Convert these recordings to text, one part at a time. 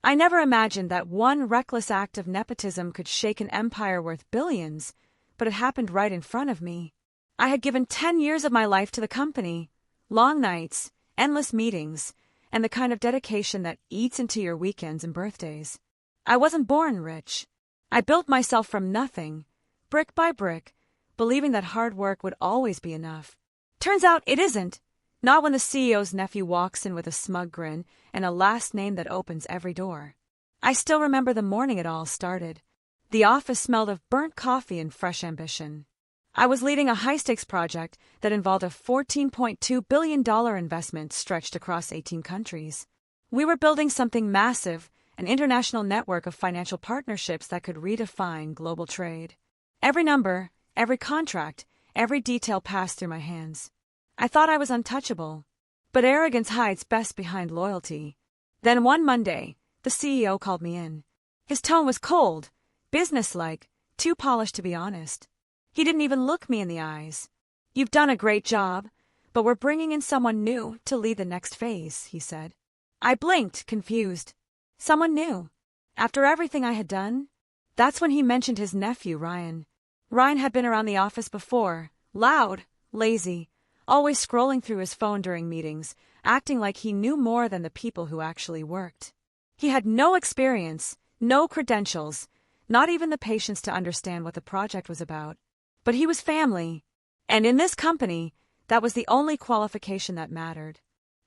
I never imagined that one reckless act of nepotism could shake an empire worth billions, but it happened right in front of me. I had given 10 years of my life to the company, long nights, endless meetings, and the kind of dedication that eats into your weekends and birthdays. I wasn't born rich. I built myself from nothing, brick by brick, believing that hard work would always be enough. Turns out it isn't. Not when the CEO's nephew walks in with a smug grin and a last name that opens every door. I still remember the morning it all started. The office smelled of burnt coffee and fresh ambition. I was leading a high-stakes project that involved a $14.2 billion investment stretched across 18 countries. We were building something massive, an international network of financial partnerships that could redefine global trade. Every number, every contract, every detail passed through my hands. I thought I was untouchable. But arrogance hides best behind loyalty. Then one Monday, the CEO called me in. His tone was cold, businesslike, too polished to be honest. He didn't even look me in the eyes. "You've done a great job, but we're bringing in someone new to lead the next phase," he said. I blinked, confused. Someone new? After everything I had done? That's when he mentioned his nephew, Ryan. Ryan had been around the office before, loud, lazy, always scrolling through his phone during meetings, acting like he knew more than the people who actually worked. He had no experience, no credentials, not even the patience to understand what the project was about. But he was family, and in this company, that was the only qualification that mattered.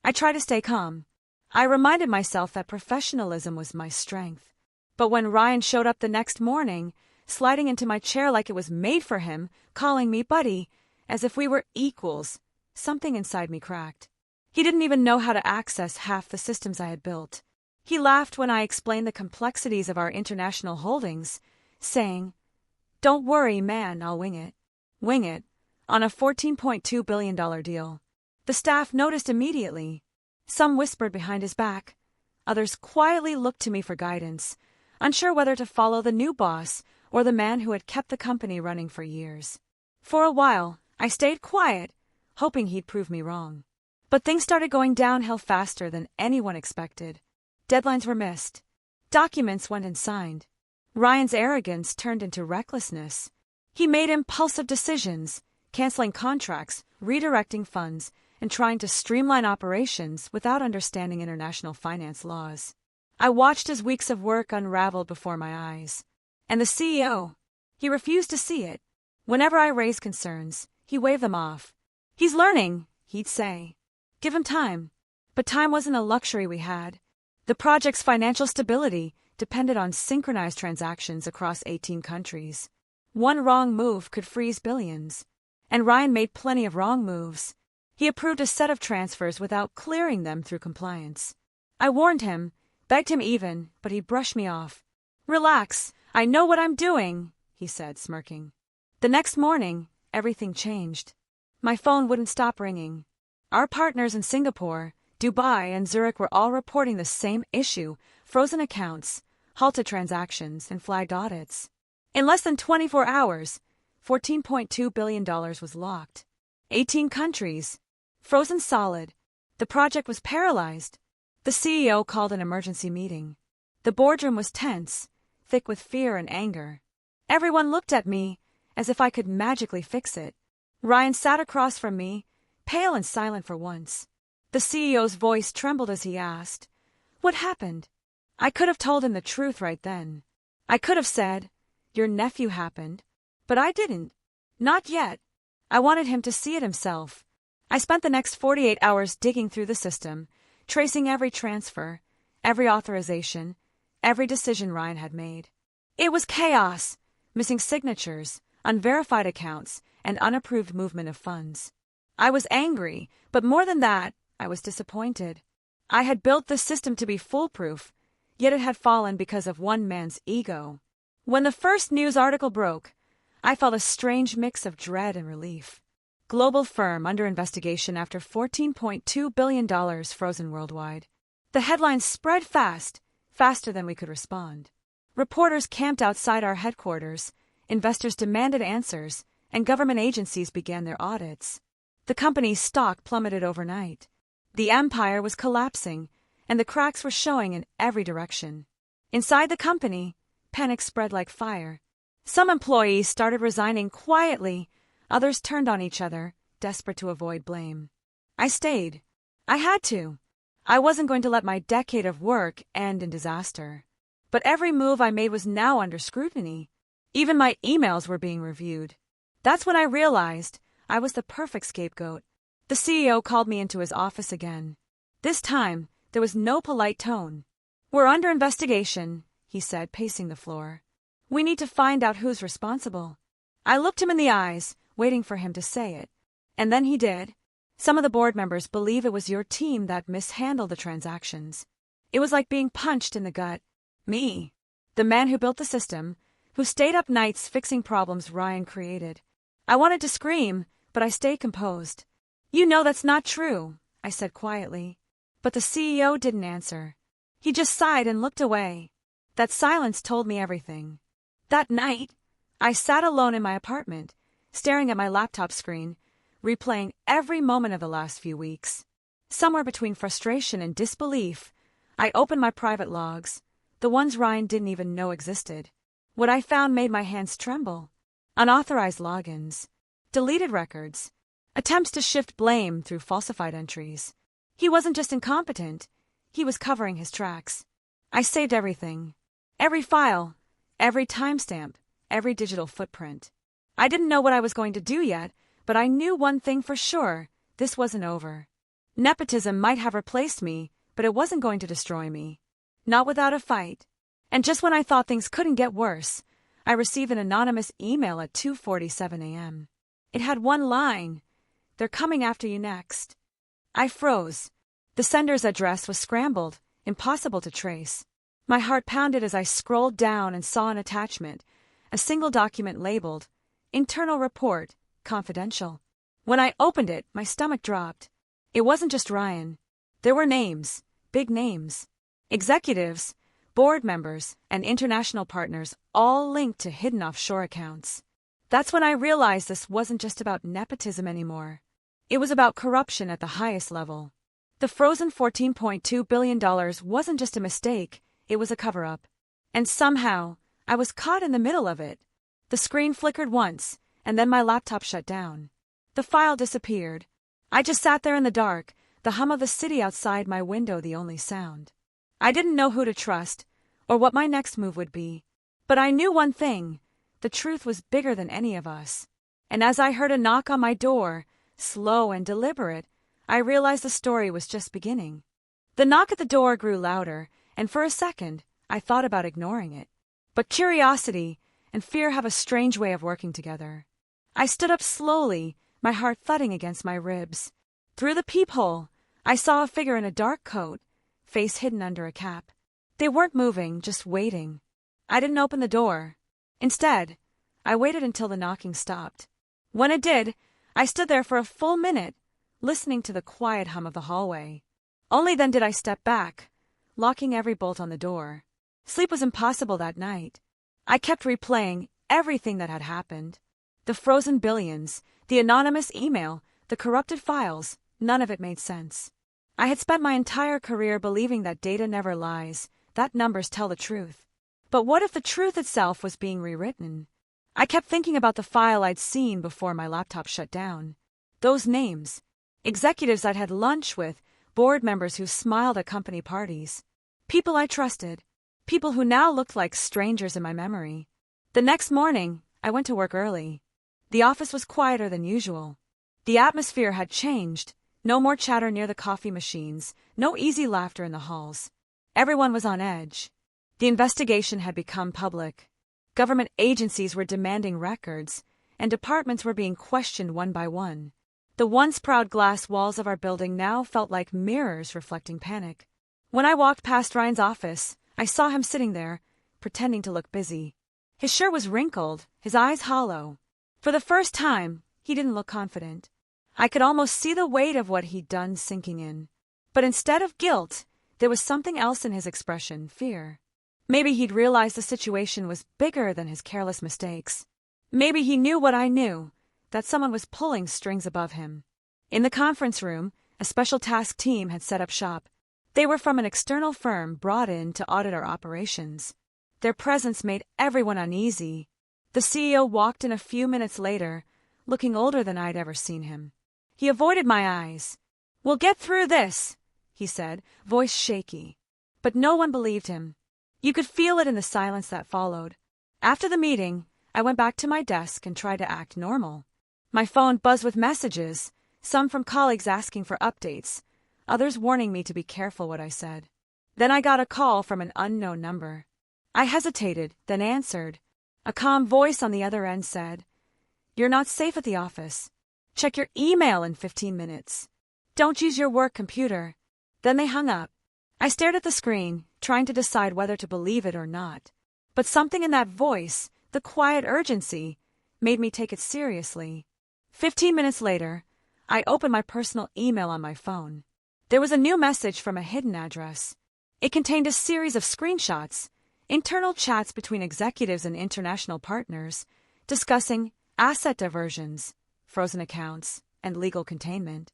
I tried to stay calm. I reminded myself that professionalism was my strength. But when Ryan showed up the next morning, sliding into my chair like it was made for him, calling me buddy, as if we were equals, something inside me cracked. He didn't even know how to access half the systems I had built. He laughed when I explained the complexities of our international holdings, saying, "Don't worry, man, I'll wing it." Wing it, on a $14.2 billion deal. The staff noticed immediately. Some whispered behind his back. Others quietly looked to me for guidance, unsure whether to follow the new boss or the man who had kept the company running for years. For a while, I stayed quiet, hoping he'd prove me wrong. But things started going downhill faster than anyone expected. Deadlines were missed. Documents went unsigned. Ryan's arrogance turned into recklessness. He made impulsive decisions, canceling contracts, redirecting funds, and trying to streamline operations without understanding international finance laws. I watched as weeks of work unraveled before my eyes. And the CEO, he refused to see it. Whenever I raised concerns, he waved them off. "He's learning," he'd say. "Give him time." But time wasn't a luxury we had. The project's financial stability depended on synchronized transactions across 18 countries. One wrong move could freeze billions. And Ryan made plenty of wrong moves. He approved a set of transfers without clearing them through compliance. I warned him, begged him even, but he brushed me off. "Relax, I know what I'm doing," he said, smirking. The next morning, everything changed. My phone wouldn't stop ringing. Our partners in Singapore, Dubai, and Zurich were all reporting the same issue: frozen accounts, halted transactions, and flagged audits. In less than 24 hours, $14.2 billion was locked. 18 countries. Frozen solid. The project was paralyzed. The CEO called an emergency meeting. The boardroom was tense, thick with fear and anger. Everyone looked at me, as if I could magically fix it. Ryan sat across from me, pale and silent for once. The CEO's voice trembled as he asked, "What happened?" I could have told him the truth right then. I could have said, "Your nephew happened," but I didn't. Not yet. I wanted him to see it himself. I spent the next 48 hours digging through the system, tracing every transfer, every authorization, every decision Ryan had made. It was chaos, missing signatures, unverified accounts, and unapproved movement of funds. I was angry, but more than that, I was disappointed. I had built the system to be foolproof, yet it had fallen because of one man's ego. When the first news article broke, I felt a strange mix of dread and relief. Global firm under investigation after $14.2 billion frozen worldwide. The headlines spread fast, faster than we could respond. Reporters camped outside our headquarters, investors demanded answers, and government agencies began their audits. The company's stock plummeted overnight. The empire was collapsing, and the cracks were showing in every direction. Inside the company, panic spread like fire. Some employees started resigning quietly, others turned on each other, desperate to avoid blame. I stayed. I had to. I wasn't going to let my decade of work end in disaster. But every move I made was now under scrutiny. Even my emails were being reviewed. That's when I realized I was the perfect scapegoat. The CEO called me into his office again. This time, there was no polite tone. "We're under investigation," he said, pacing the floor. "We need to find out who's responsible." I looked him in the eyes, waiting for him to say it. And then he did. "Some of the board members believe it was your team that mishandled the transactions." It was like being punched in the gut. Me, the man who built the system, who stayed up nights fixing problems Ryan created. I wanted to scream, but I stayed composed. "You know that's not true," I said quietly. But the CEO didn't answer. He just sighed and looked away. That silence told me everything. That night, I sat alone in my apartment, staring at my laptop screen, replaying every moment of the last few weeks. Somewhere between frustration and disbelief, I opened my private logs, the ones Ryan didn't even know existed. What I found made my hands tremble. Unauthorized logins, deleted records, attempts to shift blame through falsified entries. He wasn't just incompetent, he was covering his tracks. I saved everything. Every file, every timestamp, every digital footprint. I didn't know what I was going to do yet, but I knew one thing for sure: this wasn't over. Nepotism might have replaced me, but it wasn't going to destroy me. Not without a fight. And just when I thought things couldn't get worse, I received an anonymous email at 2:47 a.m. It had one line: "They're coming after you next." I froze. The sender's address was scrambled, impossible to trace. My heart pounded as I scrolled down and saw an attachment, a single document labeled, "Internal Report, Confidential." When I opened it, my stomach dropped. It wasn't just Ryan. There were names, big names. Executives, board members, and international partners, all linked to hidden offshore accounts. That's when I realized this wasn't just about nepotism anymore. It was about corruption at the highest level. The frozen $14.2 billion wasn't just a mistake, it was a cover-up. And somehow, I was caught in the middle of it. The screen flickered once, and then my laptop shut down. The file disappeared. I just sat there in the dark, the hum of the city outside my window the only sound. I didn't know who to trust, or what my next move would be. But I knew one thing: the truth was bigger than any of us. And as I heard a knock on my door, slow and deliberate, I realized the story was just beginning. The knock at the door grew louder, and for a second, I thought about ignoring it. But curiosity and fear have a strange way of working together. I stood up slowly, my heart thudding against my ribs. Through the peephole, I saw a figure in a dark coat, face hidden under a cap. They weren't moving, just waiting. I didn't open the door. Instead, I waited until the knocking stopped. When it did, I stood there for a full minute, listening to the quiet hum of the hallway. Only then did I step back, locking every bolt on the door. Sleep was impossible that night. I kept replaying everything that had happened. The frozen billions, the anonymous email, the corrupted files, none of it made sense. I had spent my entire career believing that data never lies, that numbers tell the truth. But what if the truth itself was being rewritten? I kept thinking about the file I'd seen before my laptop shut down. Those names. Executives I'd had lunch with, board members who smiled at company parties. People I trusted. People who now looked like strangers in my memory. The next morning, I went to work early. The office was quieter than usual. The atmosphere had changed. No more chatter near the coffee machines, no easy laughter in the halls. Everyone was on edge. The investigation had become public. Government agencies were demanding records, and departments were being questioned one by one. The once proud glass walls of our building now felt like mirrors reflecting panic. When I walked past Ryan's office, I saw him sitting there, pretending to look busy. His shirt was wrinkled, his eyes hollow. For the first time, he didn't look confident. I could almost see the weight of what he'd done sinking in. But instead of guilt, there was something else in his expression: fear. Maybe he'd realized the situation was bigger than his careless mistakes. Maybe he knew what I knew, that someone was pulling strings above him. In the conference room, a special task team had set up shop. They were from an external firm brought in to audit our operations. Their presence made everyone uneasy. The CEO walked in a few minutes later, looking older than I'd ever seen him. He avoided my eyes. "We'll get through this," he said, voice shaky. But no one believed him. You could feel it in the silence that followed. After the meeting, I went back to my desk and tried to act normal. My phone buzzed with messages, some from colleagues asking for updates, others warning me to be careful what I said. Then I got a call from an unknown number. I hesitated, then answered. A calm voice on the other end said, "You're not safe at the office. Check your email in 15 minutes. Don't use your work computer." Then they hung up. I stared at the screen, trying to decide whether to believe it or not. But something in that voice, the quiet urgency, made me take it seriously. 15 minutes later, I opened my personal email on my phone. There was a new message from a hidden address. It contained a series of screenshots, internal chats between executives and international partners, discussing asset diversions, frozen accounts, and legal containment.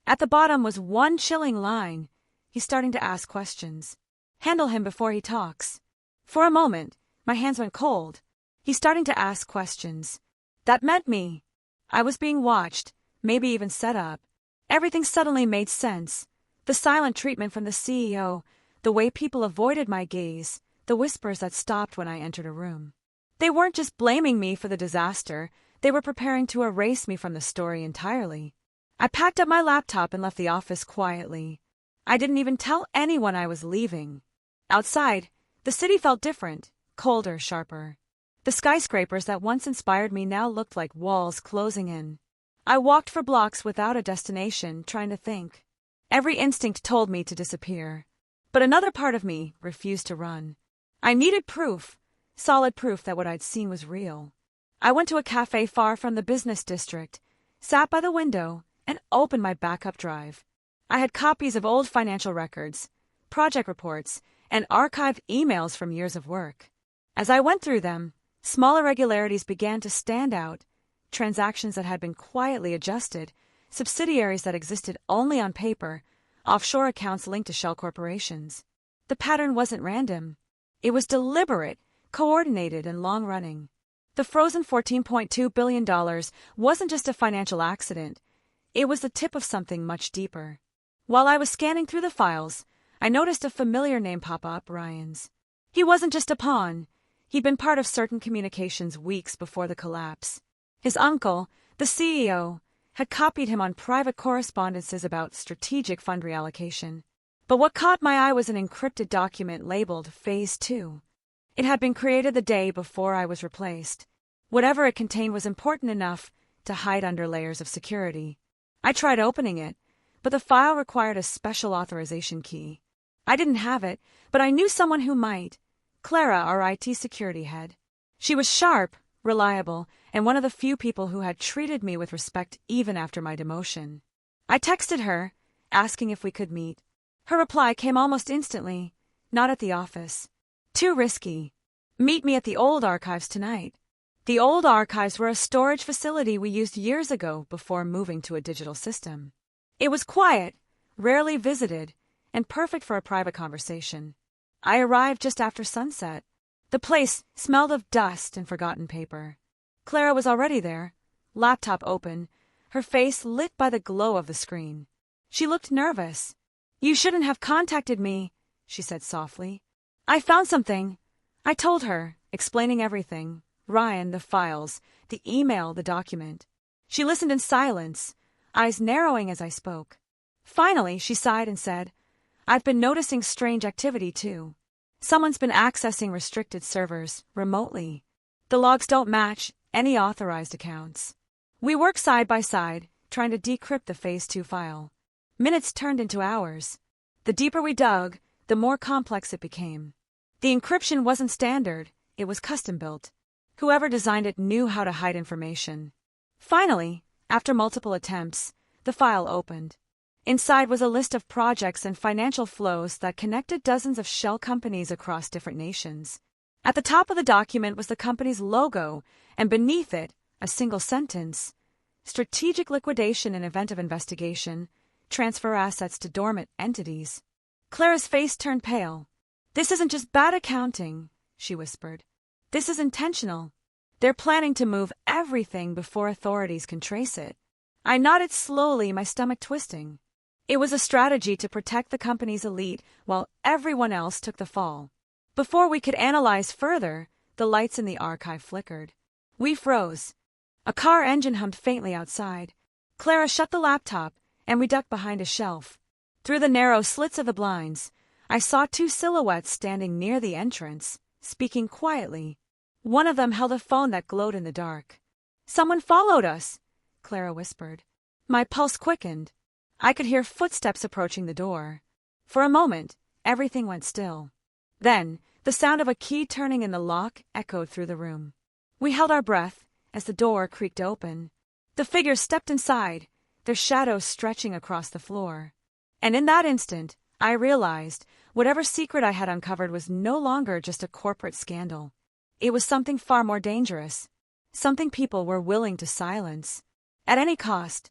At the bottom was one chilling line. "He's starting to ask questions. Handle him before he talks." For a moment, my hands went cold. He's starting to ask questions. That meant me. I was being watched, maybe even set up. Everything suddenly made sense. The silent treatment from the CEO, the way people avoided my gaze, the whispers that stopped when I entered a room. They weren't just blaming me for the disaster, they were preparing to erase me from the story entirely. I packed up my laptop and left the office quietly. I didn't even tell anyone I was leaving. Outside, the city felt different, colder, sharper. The skyscrapers that once inspired me now looked like walls closing in. I walked for blocks without a destination, trying to think. Every instinct told me to disappear. But another part of me refused to run. I needed proof, solid proof that what I'd seen was real. I went to a cafe far from the business district, sat by the window, and opened my backup drive. I had copies of old financial records, project reports, and archived emails from years of work. As I went through them, small irregularities began to stand out, transactions that had been quietly adjusted, subsidiaries that existed only on paper, offshore accounts linked to shell corporations. The pattern wasn't random. It was deliberate, coordinated, and long-running. The frozen $14.2 billion wasn't just a financial accident. It was the tip of something much deeper. While I was scanning through the files, I noticed a familiar name pop up, Ryan's. He wasn't just a pawn. He'd been part of certain communications weeks before the collapse. His uncle, the CEO, had copied him on private correspondences about strategic fund reallocation. But what caught my eye was an encrypted document labeled Phase 2. It had been created the day before I was replaced. Whatever it contained was important enough to hide under layers of security. I tried opening it, but the file required a special authorization key. I didn't have it, but I knew someone who might. Clara, our IT security head. She was sharp, reliable, and one of the few people who had treated me with respect even after my demotion. I texted her, asking if we could meet. Her reply came almost instantly. Not at the office. Too risky. Meet me at the old archives tonight. The old archives were a storage facility we used years ago before moving to a digital system. It was quiet, rarely visited, and perfect for a private conversation. I arrived just after sunset. The place smelled of dust and forgotten paper. Clara was already there, laptop open, her face lit by the glow of the screen. She looked nervous. "You shouldn't have contacted me," she said softly. "I found something." I told her, explaining everything. Ryan, the files, the email, the document. She listened in silence, eyes narrowing as I spoke. Finally, she sighed and said, "I've been noticing strange activity, too. Someone's been accessing restricted servers, remotely. The logs don't match any authorized accounts." We worked side by side, trying to decrypt the Phase 2 file. Minutes turned into hours. The deeper we dug, the more complex it became. The encryption wasn't standard, it was custom-built. Whoever designed it knew how to hide information. Finally, after multiple attempts, the file opened. Inside was a list of projects and financial flows that connected dozens of shell companies across different nations. At the top of the document was the company's logo, and beneath it, a single sentence: strategic liquidation in event of investigation, transfer assets to dormant entities. Clara's face turned pale. "This isn't just bad accounting," she whispered. "This is intentional. They're planning to move everything before authorities can trace it." I nodded slowly, my stomach twisting. It was a strategy to protect the company's elite while everyone else took the fall. Before we could analyze further, the lights in the archive flickered. We froze. A car engine hummed faintly outside. Clara shut the laptop, and we ducked behind a shelf. Through the narrow slits of the blinds, I saw two silhouettes standing near the entrance, speaking quietly. One of them held a phone that glowed in the dark. "Someone followed us," Clara whispered. My pulse quickened. I could hear footsteps approaching the door. For a moment, everything went still. Then, the sound of a key turning in the lock echoed through the room. We held our breath as the door creaked open. The figures stepped inside, their shadows stretching across the floor. And in that instant, I realized whatever secret I had uncovered was no longer just a corporate scandal. It was something far more dangerous, something people were willing to silence. At any cost.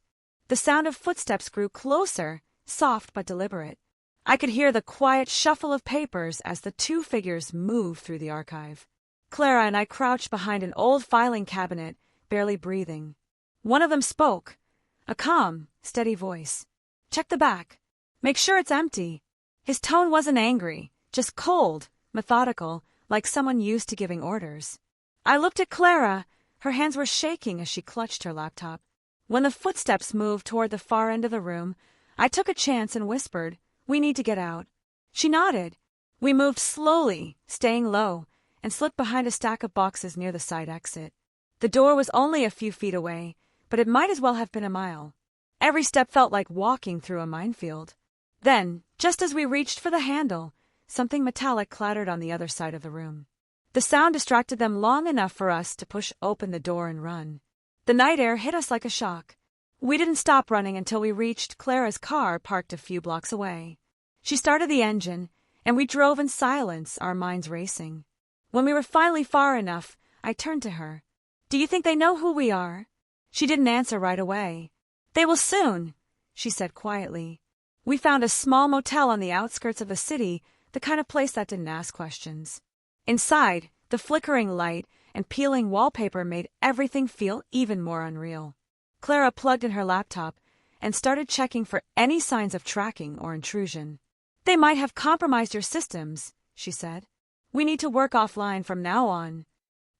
The sound of footsteps grew closer, soft but deliberate. I could hear the quiet shuffle of papers as the two figures moved through the archive. Clara and I crouched behind an old filing cabinet, barely breathing. One of them spoke, a calm, steady voice. "Check the back. Make sure it's empty." His tone wasn't angry, just cold, methodical, like someone used to giving orders. I looked at Clara. Her hands were shaking as she clutched her laptop. When the footsteps moved toward the far end of the room, I took a chance and whispered, "We need to get out." She nodded. We moved slowly, staying low, and slipped behind a stack of boxes near the side exit. The door was only a few feet away, but it might as well have been a mile. Every step felt like walking through a minefield. Then, just as we reached for the handle, something metallic clattered on the other side of the room. The sound distracted them long enough for us to push open the door and run. The night air hit us like a shock. We didn't stop running until we reached Clara's car parked a few blocks away. She started the engine, and we drove in silence, our minds racing. When we were finally far enough, I turned to her. "Do you think they know who we are?" She didn't answer right away. "They will soon," she said quietly. We found a small motel on the outskirts of the city, the kind of place that didn't ask questions. Inside, the flickering light and peeling wallpaper made everything feel even more unreal. Clara plugged in her laptop and started checking for any signs of tracking or intrusion. "They might have compromised your systems," she said. "We need to work offline from now on."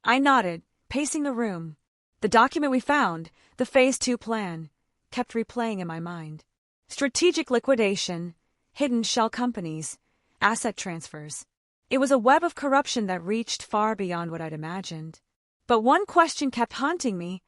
I nodded, pacing the room. The document we found, the Phase 2 plan, kept replaying in my mind. Strategic liquidation, hidden shell companies, asset transfers. It was a web of corruption that reached far beyond what I'd imagined. But one question kept haunting me.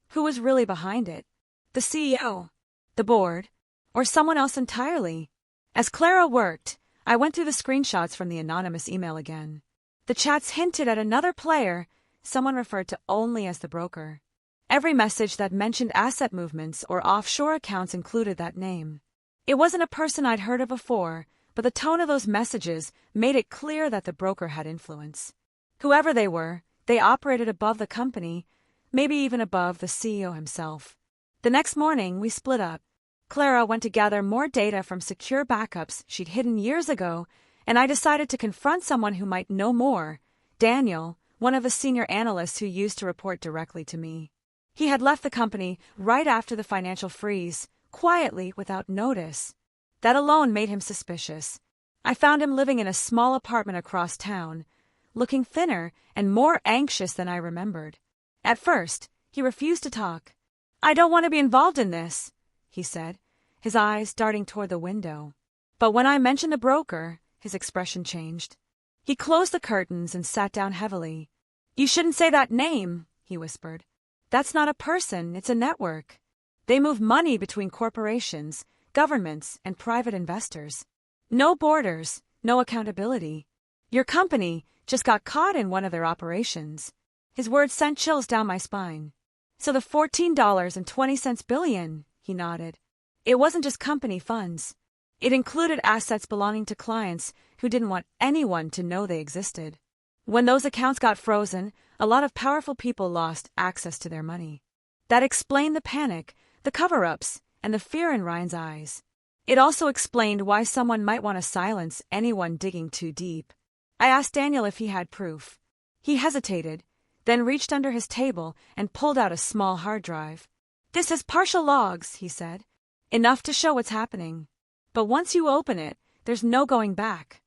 Who was really behind it? The CEO? The board? Or someone else entirely? As Clara worked, I went through the screenshots from the anonymous email again. The chats hinted at another player, someone referred to only as the broker. Every message that mentioned asset movements or offshore accounts included that name. It wasn't a person I'd heard of before, but the tone of those messages made it clear that the broker had influence. Whoever they were, they operated above the company, maybe even above the CEO himself. The next morning, we split up. Clara went to gather more data from secure backups she'd hidden years ago, and I decided to confront someone who might know more, Daniel, one of the senior analysts who used to report directly to me. He had left the company right after the financial freeze, quietly, without notice. That alone made him suspicious. I found him living in a small apartment across town, looking thinner and more anxious than I remembered. At first, he refused to talk. "I don't want to be involved in this," he said, his eyes darting toward the window. But when I mentioned the broker, his expression changed. He closed the curtains and sat down heavily. "You shouldn't say that name," he whispered. "That's not a person, it's a network. They move money between corporations, governments, and private investors. No borders, no accountability. Your company just got caught in one of their operations." His words sent chills down my spine. "So the $14.20 billion, he nodded. "It wasn't just company funds. It included assets belonging to clients who didn't want anyone to know they existed. When those accounts got frozen, a lot of powerful people lost access to their money. That explained the panic, the cover-ups, and the fear in Ryan's eyes. It also explained why someone might want to silence anyone digging too deep. I asked Daniel if he had proof. He hesitated, then reached under his table and pulled out a small hard drive. "This is partial logs," he said. "Enough to show what's happening. But once you open it, there's no going back."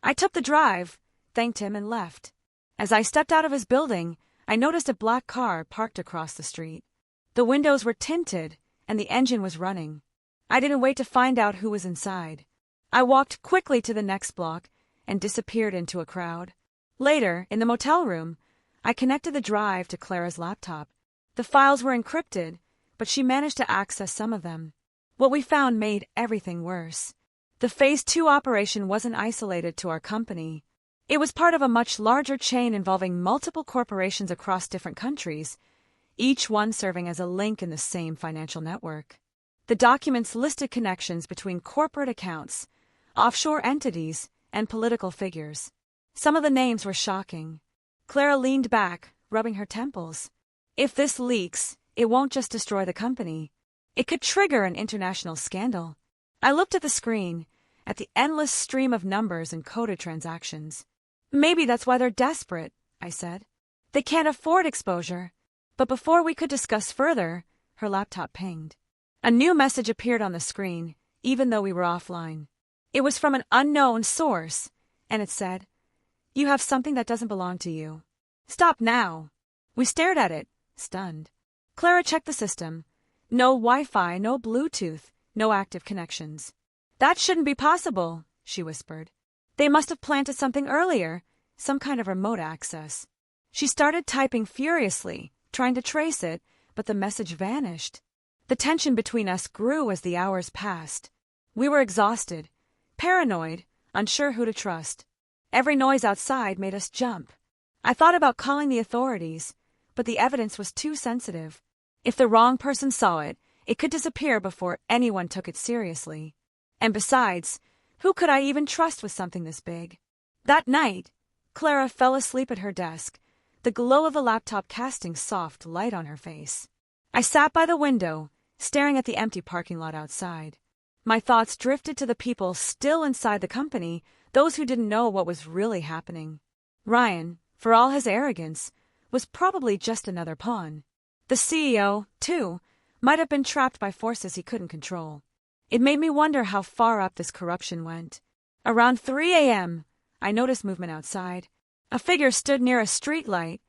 I took the drive, thanked him, and left. As I stepped out of his building, I noticed a black car parked across the street. The windows were tinted, and the engine was running. I didn't wait to find out who was inside. I walked quickly to the next block and disappeared into a crowd. Later, in the motel room, I connected the drive to Clara's laptop. The files were encrypted, but she managed to access some of them. What we found made everything worse. The Phase 2 operation wasn't isolated to our company. It was part of a much larger chain involving multiple corporations across different countries, each one serving as a link in the same financial network. The documents listed connections between corporate accounts, offshore entities, and political figures. Some of the names were shocking. Clara leaned back, rubbing her temples. If this leaks, it won't just destroy the company. It could trigger an international scandal. I looked at the screen, at the endless stream of numbers and coded transactions. "Maybe that's why they're desperate," I said. "They can't afford exposure." But before we could discuss further, her laptop pinged. A new message appeared on the screen, even though we were offline. It was from an unknown source, and it said, "You have something that doesn't belong to you. Stop now." We stared at it, stunned. Clara checked the system. No Wi-Fi, no Bluetooth, no active connections. "That shouldn't be possible," she whispered. "They must have planted something earlier, some kind of remote access." She started typing furiously, trying to trace it, but the message vanished. The tension between us grew as the hours passed. We were exhausted, paranoid, unsure who to trust. Every noise outside made us jump. I thought about calling the authorities, but the evidence was too sensitive. If the wrong person saw it, it could disappear before anyone took it seriously. And besides, who could I even trust with something this big? That night, Clara fell asleep at her desk, the glow of the laptop casting soft light on her face. I sat by the window, staring at the empty parking lot outside. My thoughts drifted to the people still inside the company, those who didn't know what was really happening. Ryan, for all his arrogance, was probably just another pawn. The CEO, too, might have been trapped by forces he couldn't control. It made me wonder how far up this corruption went. Around 3 a.m., I noticed movement outside. A figure stood near a street light,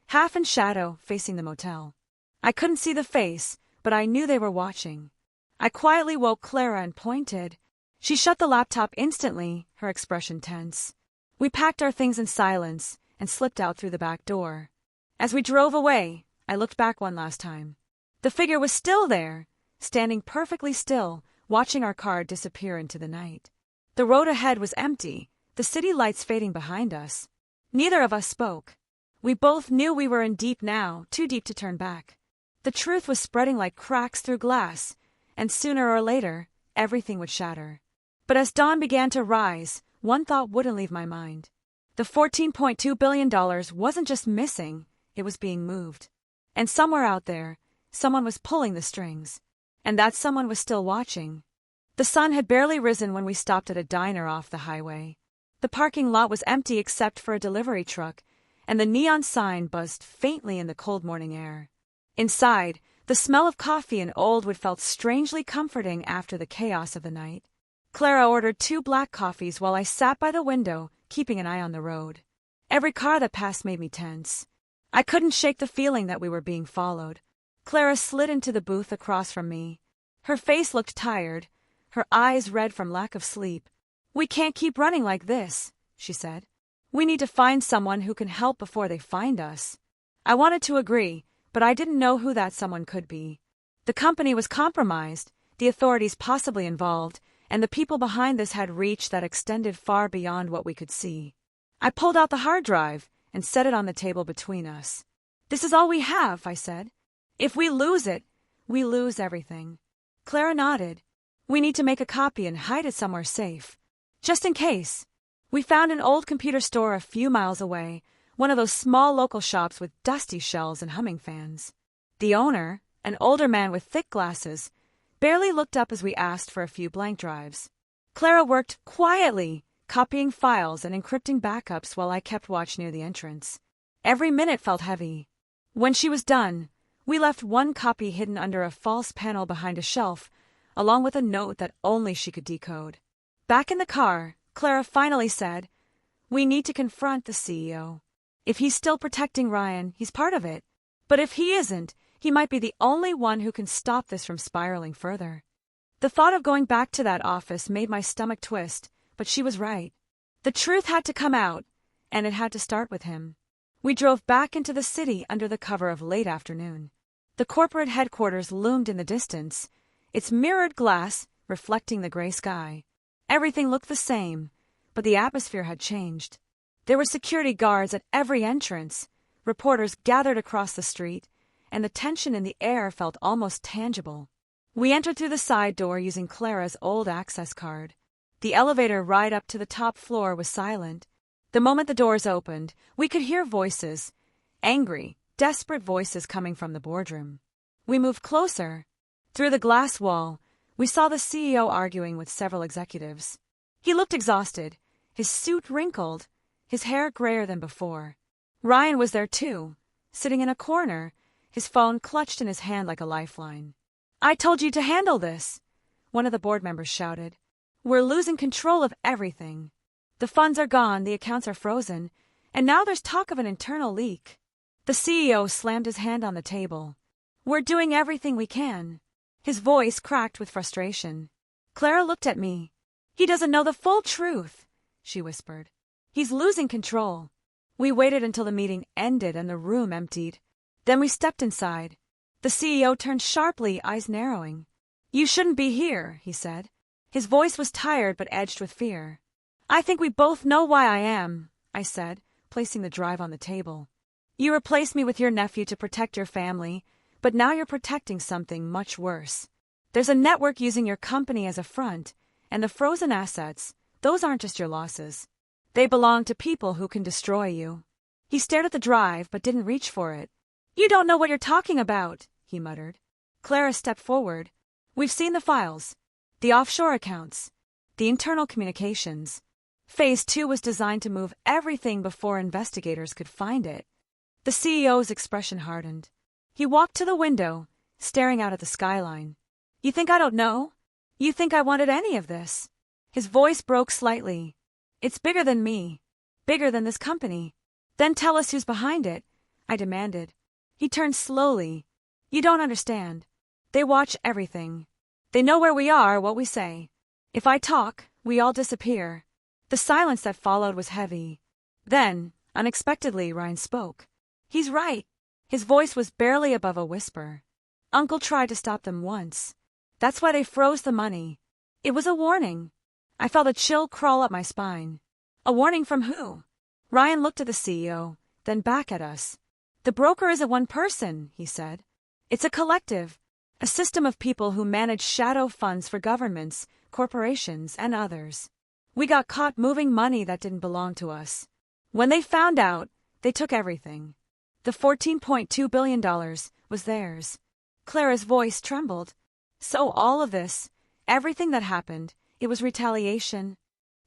half in shadow, facing the motel. I couldn't see the face, but I knew they were watching. I quietly woke Clara and pointed. She shut the laptop instantly, her expression tense. We packed our things in silence and slipped out through the back door. As we drove away, I looked back one last time. The figure was still there, standing perfectly still, watching our car disappear into the night. The road ahead was empty, the city lights fading behind us. Neither of us spoke. We both knew we were in deep now, too deep to turn back. The truth was spreading like cracks through glass, and sooner or later, everything would shatter. But as dawn began to rise, one thought wouldn't leave my mind. The $14.2 billion wasn't just missing, it was being moved. And somewhere out there, someone was pulling the strings. And that someone was still watching. The sun had barely risen when we stopped at a diner off the highway. The parking lot was empty except for a delivery truck, and the neon sign buzzed faintly in the cold morning air. Inside, the smell of coffee and old wood felt strangely comforting after the chaos of the night. Clara ordered 2 black coffees while I sat by the window, keeping an eye on the road. Every car that passed made me tense. I couldn't shake the feeling that we were being followed. Clara slid into the booth across from me. Her face looked tired, her eyes red from lack of sleep. "We can't keep running like this," she said. "We need to find someone who can help before they find us." I wanted to agree, but I didn't know who that someone could be. The company was compromised, the authorities possibly involved, and the people behind this had reach that extended far beyond what we could see. I pulled out the hard drive and set it on the table between us. "This is all we have," I said. "If we lose it, we lose everything." Clara nodded. "We need to make a copy and hide it somewhere safe. Just in case." We found an old computer store a few miles away, one of those small local shops with dusty shelves and humming fans. The owner, an older man with thick glasses, barely looked up as we asked for a few blank drives. Clara worked quietly, copying files and encrypting backups while I kept watch near the entrance. Every minute felt heavy. When she was done, we left one copy hidden under a false panel behind a shelf, along with a note that only she could decode. Back in the car, Clara finally said, "We need to confront the CEO. If he's still protecting Ryan, he's part of it. But if he isn't, he might be the only one who can stop this from spiraling further." The thought of going back to that office made my stomach twist, but she was right. The truth had to come out, and it had to start with him. We drove back into the city under the cover of late afternoon. The corporate headquarters loomed in the distance, its mirrored glass reflecting the gray sky. Everything looked the same, but the atmosphere had changed. There were security guards at every entrance, reporters gathered across the street, and the tension in the air felt almost tangible. We entered through the side door using Clara's old access card. The elevator ride up to the top floor was silent. The moment the doors opened, we could hear voices, angry, desperate voices coming from the boardroom. We moved closer. Through the glass wall, we saw the CEO arguing with several executives. He looked exhausted, his suit wrinkled, his hair grayer than before. Ryan was there too, sitting in a corner, his phone clutched in his hand like a lifeline. "I told you to handle this," one of the board members shouted. "We're losing control of everything. The funds are gone, the accounts are frozen, and now there's talk of an internal leak." The CEO slammed his hand on the table. "We're doing everything we can." His voice cracked with frustration. Clara looked at me. "He doesn't know the full truth," she whispered. "He's losing control." We waited until the meeting ended and the room emptied. Then we stepped inside. The CEO turned sharply, eyes narrowing. "You shouldn't be here," he said. His voice was tired but edged with fear. "I think we both know why I am," I said, placing the drive on the table. "You replaced me with your nephew to protect your family, but now you're protecting something much worse. There's a network using your company as a front, and the frozen assets, those aren't just your losses. They belong to people who can destroy you." He stared at the drive but didn't reach for it. "You don't know what you're talking about," he muttered. Clara stepped forward. "We've seen the files. The offshore accounts. The internal communications. Phase 2 was designed to move everything before investigators could find it." The CEO's expression hardened. He walked to the window, staring out at the skyline. "You think I don't know? You think I wanted any of this?" His voice broke slightly. "It's bigger than me. Bigger than this company." "Then tell us who's behind it," I demanded. He turned slowly. "You don't understand. They watch everything. They know where we are, what we say. If I talk, we all disappear." The silence that followed was heavy. Then, unexpectedly, Ryan spoke. "He's right." His voice was barely above a whisper. "Uncle tried to stop them once. That's why they froze the money. It was a warning." I felt a chill crawl up my spine. "A warning from who?" Ryan looked at the CEO, then back at us. "The broker isn't one person," he said. "It's a collective, a system of people who manage shadow funds for governments, corporations, and others. We got caught moving money that didn't belong to us. When they found out, they took everything. The $14.2 billion was theirs." Clara's voice trembled. "So all of this, everything that happened, it was retaliation?"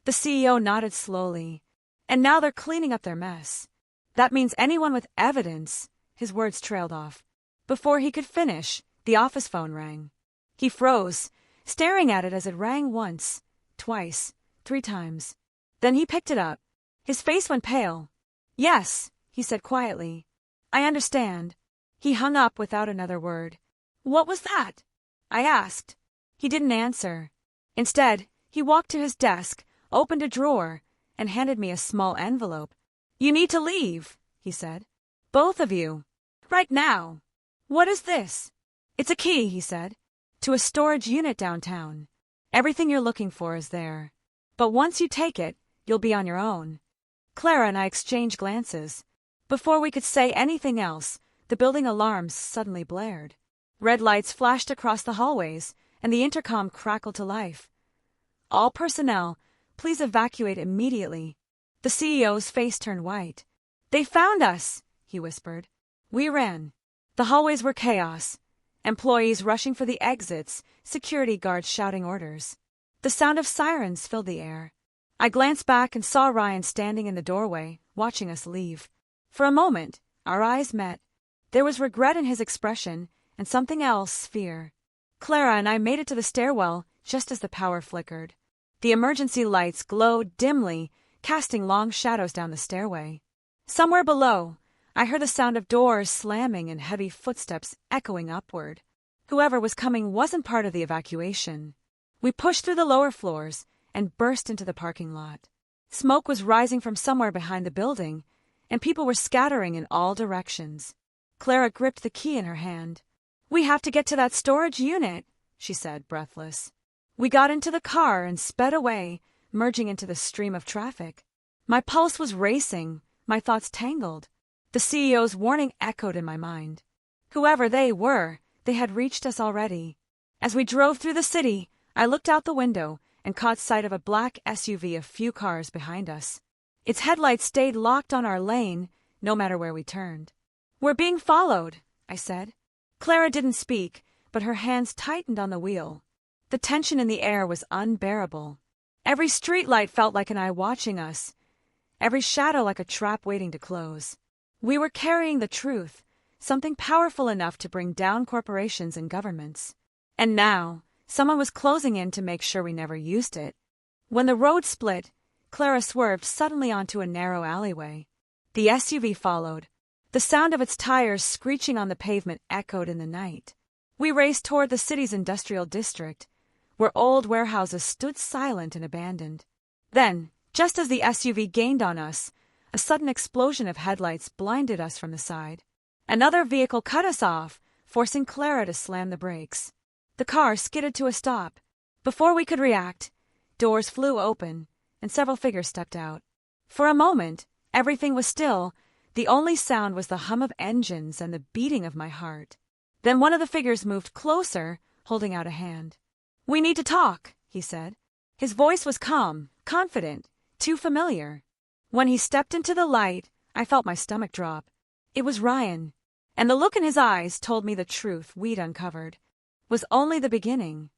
The CEO nodded slowly. "And now they're cleaning up their mess. That means anyone with evidence." His words trailed off. Before he could finish, the office phone rang. He froze, staring at it as it rang once, twice, 3 times. Then he picked it up. His face went pale. "Yes," he said quietly. "I understand." He hung up without another word. "What was that?" I asked. He didn't answer. Instead, he walked to his desk, opened a drawer, and handed me a small envelope. "You need to leave," he said. "Both of you. Right now." "What is this?" "It's a key," he said, "to a storage unit downtown. Everything you're looking for is there. But once you take it, you'll be on your own." Clara and I exchanged glances. Before we could say anything else, the building alarms suddenly blared. Red lights flashed across the hallways, and the intercom crackled to life. "All personnel, please evacuate immediately." The CEO's face turned white. "They found us," he whispered. We ran. The hallways were chaos. Employees rushing for the exits, security guards shouting orders. The sound of sirens filled the air. I glanced back and saw Ryan standing in the doorway, watching us leave. For a moment, our eyes met. There was regret in his expression, and something else, fear. Clara and I made it to the stairwell just as the power flickered. The emergency lights glowed dimly, casting long shadows down the stairway. Somewhere below, I heard the sound of doors slamming and heavy footsteps echoing upward. Whoever was coming wasn't part of the evacuation. We pushed through the lower floors and burst into the parking lot. Smoke was rising from somewhere behind the building, and people were scattering in all directions. Clara gripped the key in her hand. "We have to get to that storage unit," she said, breathless. We got into the car and sped away, merging into the stream of traffic. My pulse was racing, my thoughts tangled. The CEO's warning echoed in my mind. Whoever they were, they had reached us already. As we drove through the city, I looked out the window and caught sight of a black SUV a few cars behind us. Its headlights stayed locked on our lane, no matter where we turned. "We're being followed," I said. Clara didn't speak, but her hands tightened on the wheel. The tension in the air was unbearable. Every streetlight felt like an eye watching us, every shadow like a trap waiting to close. We were carrying the truth, something powerful enough to bring down corporations and governments. And now, someone was closing in to make sure we never used it. When the road split, Clara swerved suddenly onto a narrow alleyway. The SUV followed. The sound of its tires screeching on the pavement echoed in the night. We raced toward the city's industrial district, where old warehouses stood silent and abandoned. Then, just as the SUV gained on us, a sudden explosion of headlights blinded us from the side. Another vehicle cut us off, forcing Clara to slam the brakes. The car skidded to a stop. Before we could react, doors flew open, and several figures stepped out. For a moment, everything was still. The only sound was the hum of engines and the beating of my heart. Then one of the figures moved closer, holding out a hand. "We need to talk," he said. His voice was calm, confident, too familiar. When he stepped into the light, I felt my stomach drop. It was Ryan, and the look in his eyes told me the truth we'd uncovered was only the beginning.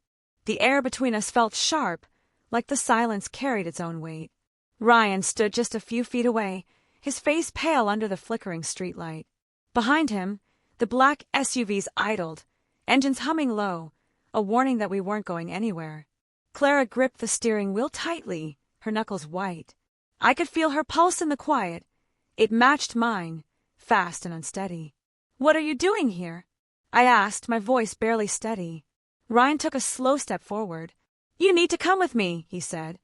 The air between us felt sharp, like the silence carried its own weight. Ryan stood just a few feet away, his face pale under the flickering streetlight. Behind him, the black SUVs idled, engines humming low, a warning that we weren't going anywhere. Clara gripped the steering wheel tightly, her knuckles white. I could feel her pulse in the quiet. It matched mine, fast and unsteady. "What are you doing here?" I asked, my voice barely steady. Ryan took a slow step forward. "You need to come with me," he said,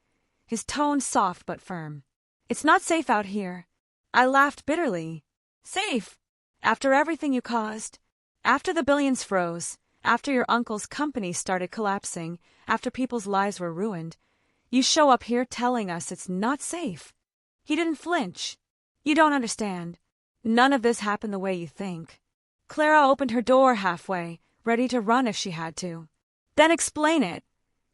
his tone soft but firm. "It's not safe out here." I laughed bitterly. "Safe? After everything you caused? After the billions froze? After your uncle's company started collapsing? After people's lives were ruined? You show up here telling us it's not safe." He didn't flinch. "You don't understand. None of this happened the way you think." Clara opened her door halfway, ready to run if she had to. "Then explain it,"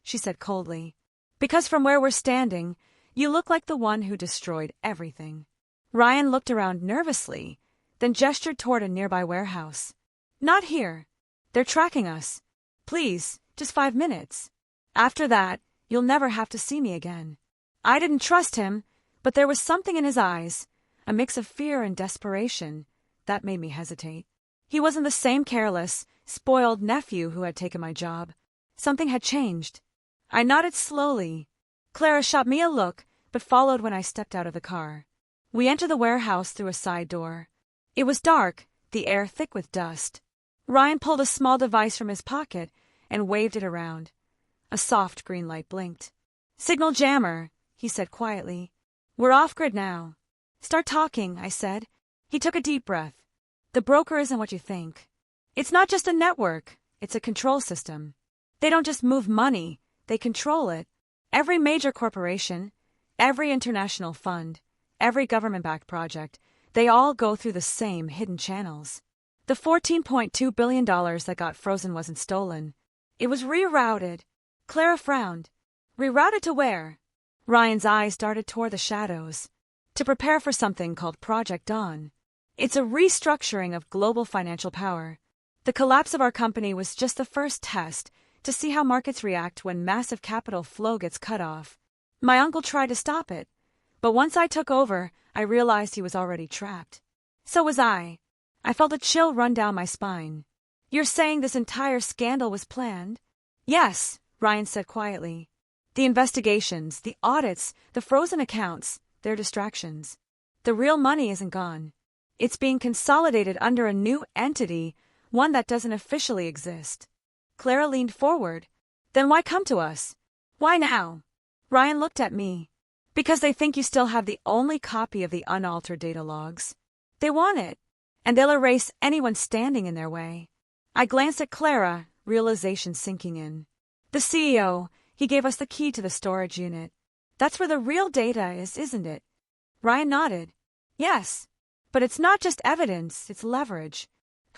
she said coldly. "Because from where we're standing, you look like the one who destroyed everything." Ryan looked around nervously, then gestured toward a nearby warehouse. "Not here. They're tracking us. Please, just 5 minutes. After that, you'll never have to see me again." I didn't trust him, but there was something in his eyes, a mix of fear and desperation, that made me hesitate. He wasn't the same careless, spoiled nephew who had taken my job. Something had changed. I nodded slowly. Clara shot me a look, but followed when I stepped out of the car. We entered the warehouse through a side door. It was dark, the air thick with dust. Ryan pulled a small device from his pocket and waved it around. A soft green light blinked. "Signal jammer," he said quietly. "We're off-grid now." "Start talking," I said. He took a deep breath. "The broker isn't what you think. It's not just a network, it's a control system. They don't just move money, they control it. Every major corporation, every international fund, every government-backed project, they all go through the same hidden channels. The $14.2 billion that got frozen wasn't stolen. It was rerouted." Clara frowned. "Rerouted to where?" Ryan's eyes darted toward the shadows. "To prepare for something called Project Dawn. It's a restructuring of global financial power. The collapse of our company was just the first test to see how markets react when massive capital flow gets cut off. My uncle tried to stop it, but once I took over, I realized he was already trapped. So was I. I felt a chill run down my spine. You're saying this entire scandal was planned? Yes, Ryan said quietly. The investigations, the audits, the frozen accounts, they're distractions. The real money isn't gone. It's being consolidated under a new entity, one that doesn't officially exist. Clara leaned forward. Then why come to us? Why now? Ryan looked at me. Because they think you still have the only copy of the unaltered data logs. They want it, and they'll erase anyone standing in their way. I glanced at Clara, realization sinking in. The CEO, he gave us the key to the storage unit. That's where the real data is, isn't it? Ryan nodded. Yes, but it's not just evidence, it's leverage.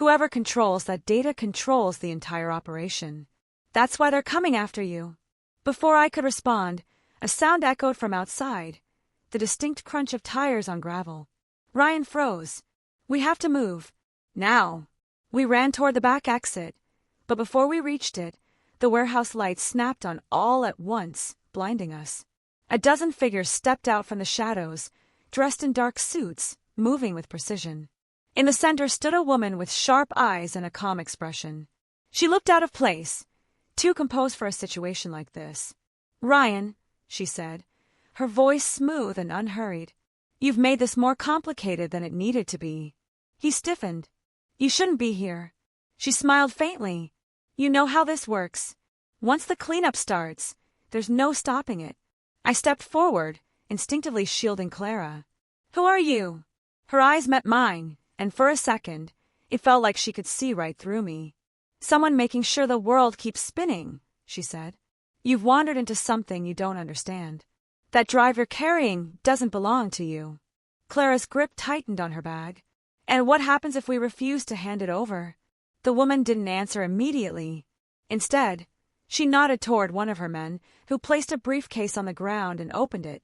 Whoever controls that data controls the entire operation. That's why they're coming after you. Before I could respond, a sound echoed from outside, the distinct crunch of tires on gravel. Ryan froze. We have to move. Now. We ran toward the back exit, but before we reached it, the warehouse lights snapped on all at once, blinding us. A dozen figures stepped out from the shadows, dressed in dark suits, moving with precision. In the center stood a woman with sharp eyes and a calm expression. She looked out of place, too composed for a situation like this. Ryan, she said, her voice smooth and unhurried. You've made this more complicated than it needed to be. He stiffened. You shouldn't be here. She smiled faintly. You know how this works. Once the cleanup starts, there's no stopping it. I stepped forward, instinctively shielding Clara. Who are you? Her eyes met mine, and for a second, it felt like she could see right through me. Someone making sure the world keeps spinning, she said. You've wandered into something you don't understand. That drive you're carrying doesn't belong to you. Clara's grip tightened on her bag. And what happens if we refuse to hand it over? The woman didn't answer immediately. Instead, she nodded toward one of her men, who placed a briefcase on the ground and opened it.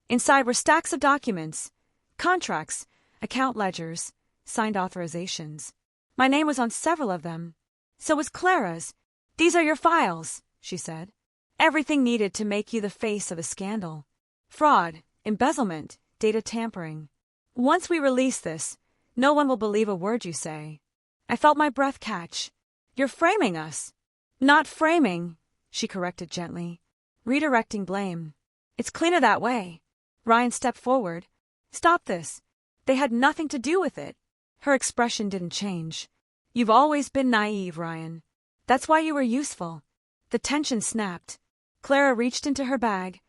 Inside were stacks of documents, contracts, account ledgers, signed authorizations. My name was on several of them. So was Clara's. These are your files, she said. Everything needed to make you the face of a scandal. Fraud, embezzlement, data tampering. Once we release this, no one will believe a word you say. I felt my breath catch. You're framing us. Not framing, she corrected gently. Redirecting blame. It's cleaner that way. Ryan stepped forward. Stop this. They had nothing to do with it. Her expression didn't change. You've always been naive, Ryan. That's why you were useful. The tension snapped. Clara reached into her bag,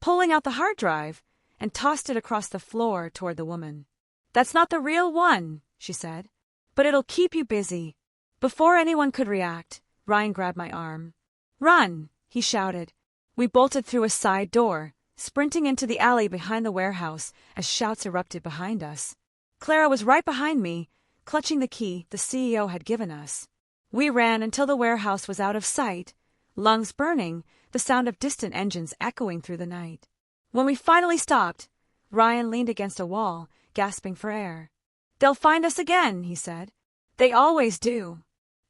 pulling out the hard drive, and tossed it across the floor toward the woman. That's not the real one, she said. But it'll keep you busy. Before anyone could react, Ryan grabbed my arm. Run, he shouted. We bolted through a side door, sprinting into the alley behind the warehouse as shouts erupted behind us. Clara was right behind me, clutching the key the CEO had given us. We ran until the warehouse was out of sight, lungs burning, the sound of distant engines echoing through the night. When we finally stopped, Ryan leaned against a wall, gasping for air. They'll find us again, he said. They always do.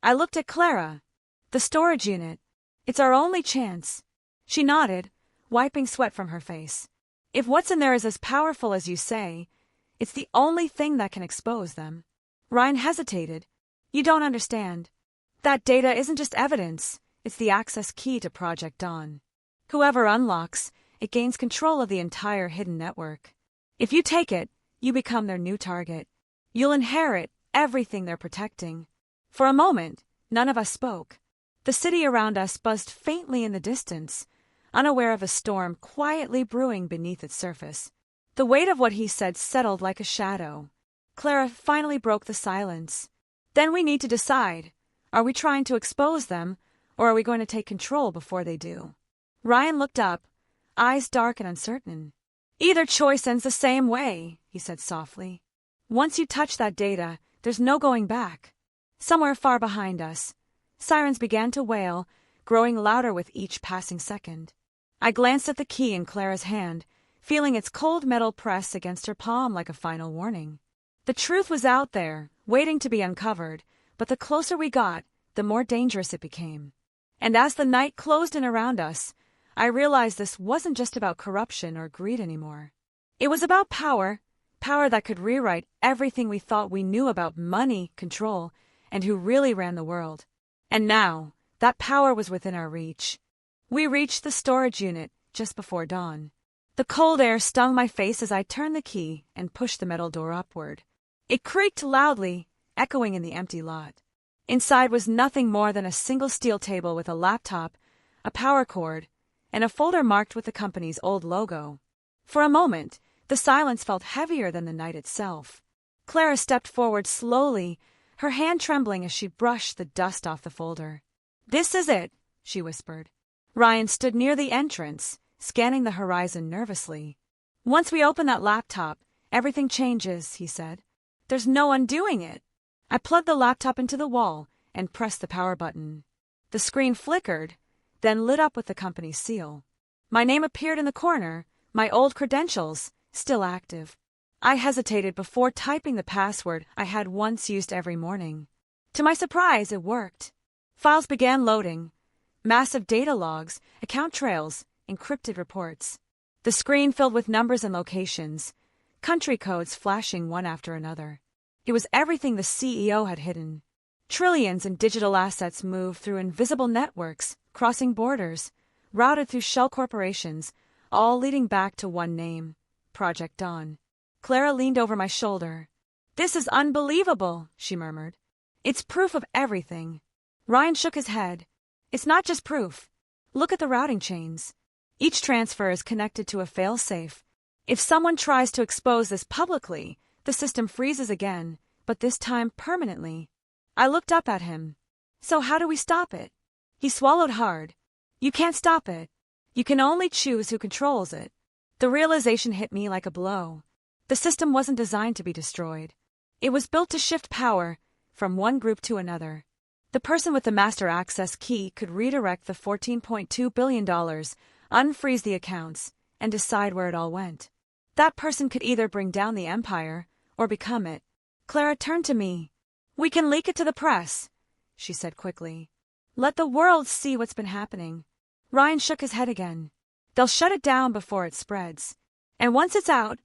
I looked at Clara. The storage unit. It's our only chance. She nodded, wiping sweat from her face. If what's in there is as powerful as you say, it's the only thing that can expose them. Ryan hesitated. You don't understand. That data isn't just evidence. It's the access key to Project Dawn. Whoever unlocks, it gains control of the entire hidden network. If you take it, you become their new target. You'll inherit everything they're protecting. For a moment, none of us spoke. The city around us buzzed faintly in the distance, unaware of a storm quietly brewing beneath its surface. The weight of what he said settled like a shadow. Clara finally broke the silence. Then we need to decide. Are we trying to expose them, or are we going to take control before they do? Ryan looked up, eyes dark and uncertain. Either choice ends the same way, he said softly. Once you touch that data, there's no going back. Somewhere far behind us, sirens began to wail, growing louder with each passing second. I glanced at the key in Clara's hand, feeling its cold metal press against her palm like a final warning. The truth was out there, waiting to be uncovered, but the closer we got, the more dangerous it became. And as the night closed in around us, I realized this wasn't just about corruption or greed anymore. It was about power, power that could rewrite everything we thought we knew about money, control, and who really ran the world. And now, that power was within our reach. We reached the storage unit just before dawn. The cold air stung my face as I turned the key and pushed the metal door upward. It creaked loudly, echoing in the empty lot. Inside was nothing more than a single steel table with a laptop, a power cord, and a folder marked with the company's old logo. For a moment, the silence felt heavier than the night itself. Clara stepped forward slowly, her hand trembling as she brushed the dust off the folder. "This is it," she whispered. Ryan stood near the entrance, scanning the horizon nervously. "Once we open that laptop, everything changes," he said. "There's no undoing it." I plugged the laptop into the wall and pressed the power button. The screen flickered, then lit up with the company's seal. My name appeared in the corner, my old credentials, still active. I hesitated before typing the password I had once used every morning. To my surprise, it worked. Files began loading. Massive data logs, account trails, encrypted reports. The screen filled with numbers and locations, country codes flashing one after another. It was everything the CEO had hidden. Trillions in digital assets moved through invisible networks, crossing borders, routed through shell corporations, all leading back to one name, Project Dawn. Clara leaned over my shoulder. "This is unbelievable," she murmured. "It's proof of everything." Ryan shook his head. "It's not just proof. Look at the routing chains. Each transfer is connected to a fail-safe. If someone tries to expose this publicly, the system freezes again, but this time permanently." I looked up at him. "So how do we stop it?" He swallowed hard. "You can't stop it. You can only choose who controls it." The realization hit me like a blow. The system wasn't designed to be destroyed. It was built to shift power from one group to another. The person with the master access key could redirect the $14.2 billion, unfreeze the accounts, and decide where it all went. That person could either bring down the empire or become it. Clara turned to me. "We can leak it to the press," she said quickly. "Let the world see what's been happening." Ryan shook his head again. "They'll shut it down before it spreads. And once it's out,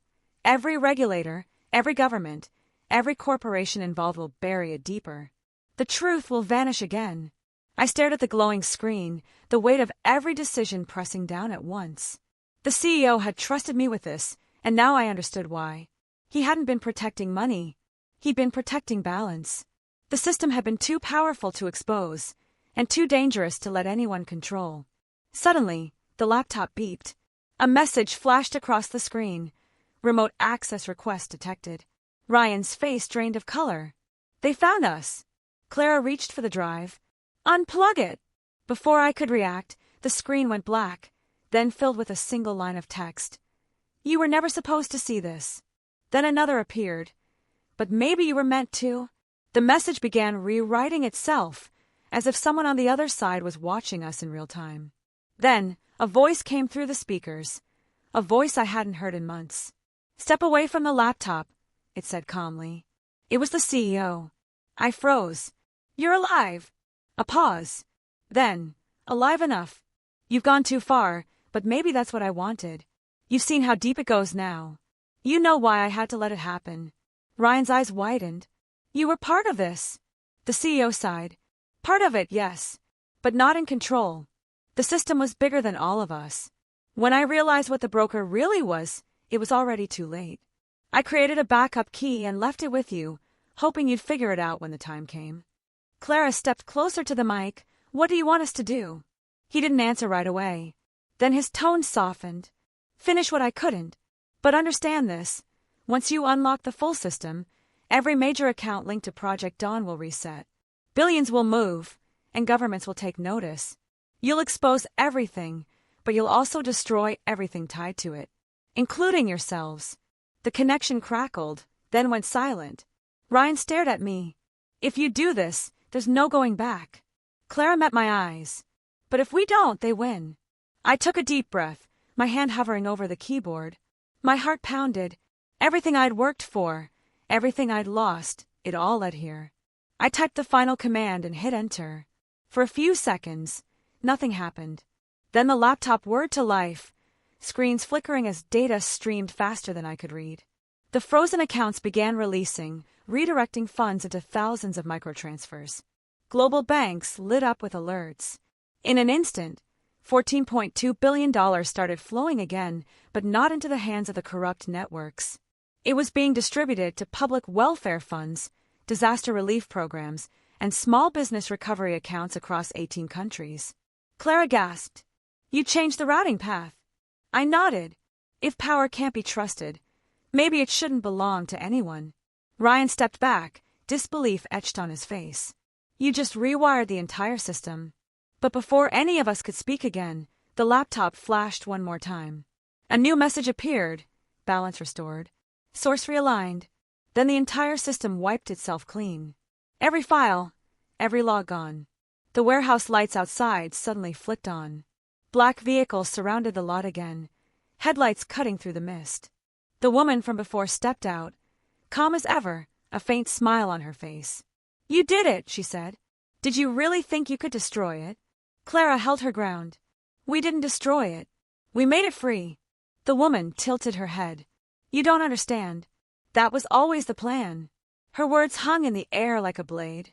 every regulator, every government, every corporation involved will bury it deeper. The truth will vanish again." I stared at the glowing screen, the weight of every decision pressing down at once. The CEO had trusted me with this, and now I understood why. He hadn't been protecting money. He'd been protecting balance. The system had been too powerful to expose, and too dangerous to let anyone control. Suddenly, the laptop beeped. A message flashed across the screen. "Remote access request detected." Ryan's face drained of color. "They found us." Clara reached for the drive. "Unplug it!" Before I could react, the screen went black, then filled with a single line of text. "You were never supposed to see this." Then another appeared. "But maybe you were meant to." The message began rewriting itself, as if someone on the other side was watching us in real time. Then, a voice came through the speakers. A voice I hadn't heard in months. "Step away from the laptop," it said calmly. It was the CEO. I froze. "You're alive." A pause. Then, "Alive enough. You've gone too far, but maybe that's what I wanted. You've seen how deep it goes now. You know why I had to let it happen." Ryan's eyes widened. "You were part of this." The CEO sighed. "Part of it, yes, but not in control. The system was bigger than all of us. When I realized what the broker really was, it was already too late. I created a backup key and left it with you, hoping you'd figure it out when the time came." Clara stepped closer to the mic. "What do you want us to do?" He didn't answer right away. Then his tone softened. "Finish what I couldn't. But understand this. Once you unlock the full system, every major account linked to Project Dawn will reset. Billions will move, and governments will take notice. You'll expose everything, but you'll also destroy everything tied to it, including yourselves." The connection crackled, then went silent. Ryan stared at me. "If you do this, there's no going back." Clara met my eyes. "But if we don't, they win." I took a deep breath, my hand hovering over the keyboard. My heart pounded. Everything I'd worked for, everything I'd lost, it all led here. I typed the final command and hit enter. For a few seconds, nothing happened. Then the laptop whirred to life, screens flickering as data streamed faster than I could read. The frozen accounts began releasing, redirecting funds into thousands of microtransfers. Global banks lit up with alerts. In an instant, $14.2 billion started flowing again, but not into the hands of the corrupt networks. It was being distributed to public welfare funds, disaster relief programs, and small business recovery accounts across 18 countries. Clara gasped. You changed the routing path. I nodded. If power can't be trusted, maybe it shouldn't belong to anyone. Ryan stepped back, disbelief etched on his face. You just rewired the entire system. But before any of us could speak again, the laptop flashed one more time. A new message appeared. Balance restored. Source realigned. Then the entire system wiped itself clean. Every file, every log gone. The warehouse lights outside suddenly flicked on. Black vehicles surrounded the lot again, headlights cutting through the mist. The woman from before stepped out, calm as ever, a faint smile on her face. You did it, she said. Did you really think you could destroy it? Clara held her ground. We didn't destroy it. We made it free. The woman tilted her head. You don't understand. That was always the plan. Her words hung in the air like a blade.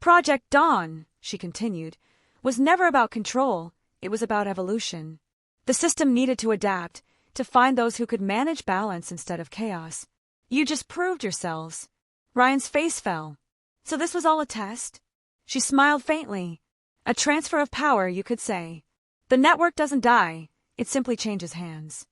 Project Dawn, she continued, was never about control. It was about evolution. The system needed to adapt, to find those who could manage balance instead of chaos. You just proved yourselves. Ryan's face fell. So this was all a test? She smiled faintly. A transfer of power, you could say. The network doesn't die, it simply changes hands.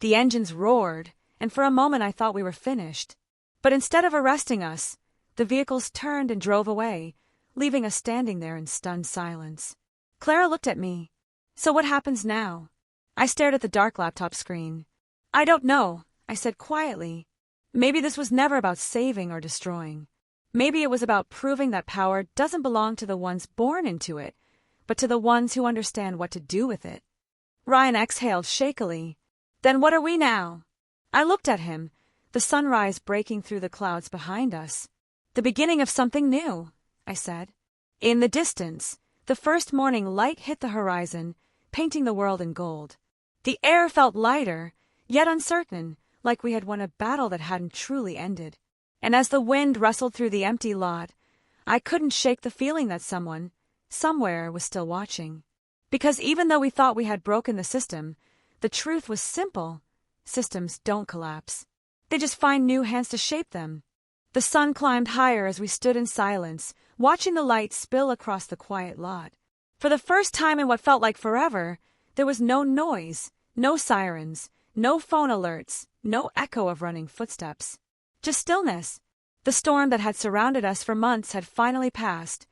The engines roared, and for a moment I thought we were finished. But instead of arresting us, the vehicles turned and drove away, leaving us standing there in stunned silence. Clara looked at me. So what happens now? I stared at the dark laptop screen. I don't know, I said quietly. Maybe this was never about saving or destroying. Maybe it was about proving that power doesn't belong to the ones born into it, but to the ones who understand what to do with it. Ryan exhaled shakily. Then what are we now? I looked at him, the sunrise breaking through the clouds behind us. The beginning of something new, I said. In the distance, the first morning light hit the horizon, painting the world in gold. The air felt lighter, yet uncertain, like we had won a battle that hadn't truly ended. And as the wind rustled through the empty lot, I couldn't shake the feeling that someone, somewhere, was still watching. Because even though we thought we had broken the system, the truth was simple. Systems don't collapse. They just find new hands to shape them. The sun climbed higher as we stood in silence, watching the light spill across the quiet lot. For the first time in what felt like forever, there was no noise, no sirens, no phone alerts, no echo of running footsteps. Just stillness. The storm that had surrounded us for months had finally passed,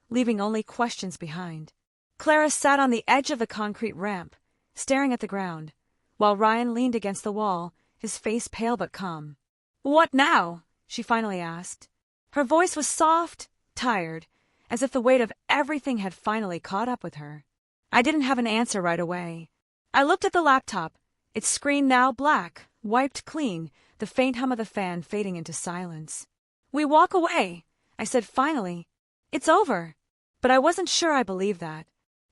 leaving only questions behind. Clara sat on the edge of the concrete ramp, staring at the ground, while Ryan leaned against the wall, his face pale but calm. What now? She finally asked. Her voice was soft, tired, as if the weight of everything had finally caught up with her. I didn't have an answer right away. I looked at the laptop, its screen now black, wiped clean, the faint hum of the fan fading into silence. We walk away, I said finally. It's over. But I wasn't sure I believed that.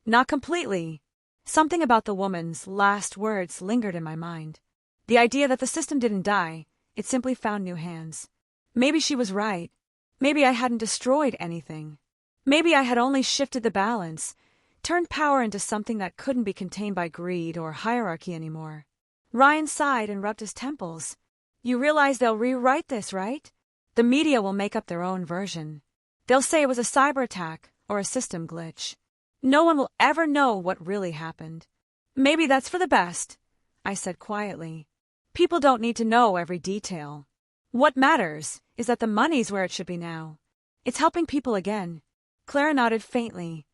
Not completely. Something about the woman's last words lingered in my mind. The idea that the system didn't die, it simply found new hands. Maybe she was right. Maybe I hadn't destroyed anything. Maybe I had only shifted the balance, turned power into something that couldn't be contained by greed or hierarchy anymore. Ryan sighed and rubbed his temples. You realize they'll rewrite this, right? The media will make up their own version. They'll say it was a cyber attack or a system glitch. No one will ever know what really happened. Maybe that's for the best, I said quietly. People don't need to know every detail. What matters is that the money's where it should be now. It's helping people again. Clara nodded faintly.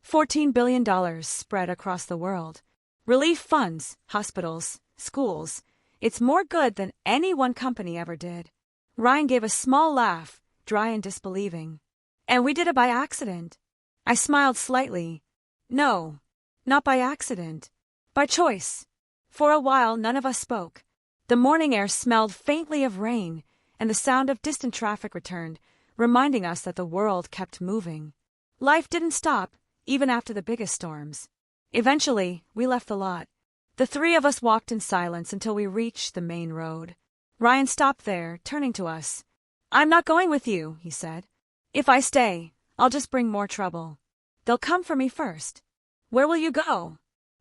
$14 billion spread across the world. Relief funds, hospitals, schools. It's more good than any one company ever did. Ryan gave a small laugh, dry and disbelieving. And we did it by accident. I smiled slightly. No, not by accident. By choice. For a while, none of us spoke. The morning air smelled faintly of rain, and the sound of distant traffic returned, reminding us that the world kept moving. Life didn't stop, even after the biggest storms. Eventually, we left the lot. The three of us walked in silence until we reached the main road. Ryan stopped there, turning to us. "I'm not going with you," he said. "If I stay, I'll just bring more trouble. They'll come for me first." "Where will you go?"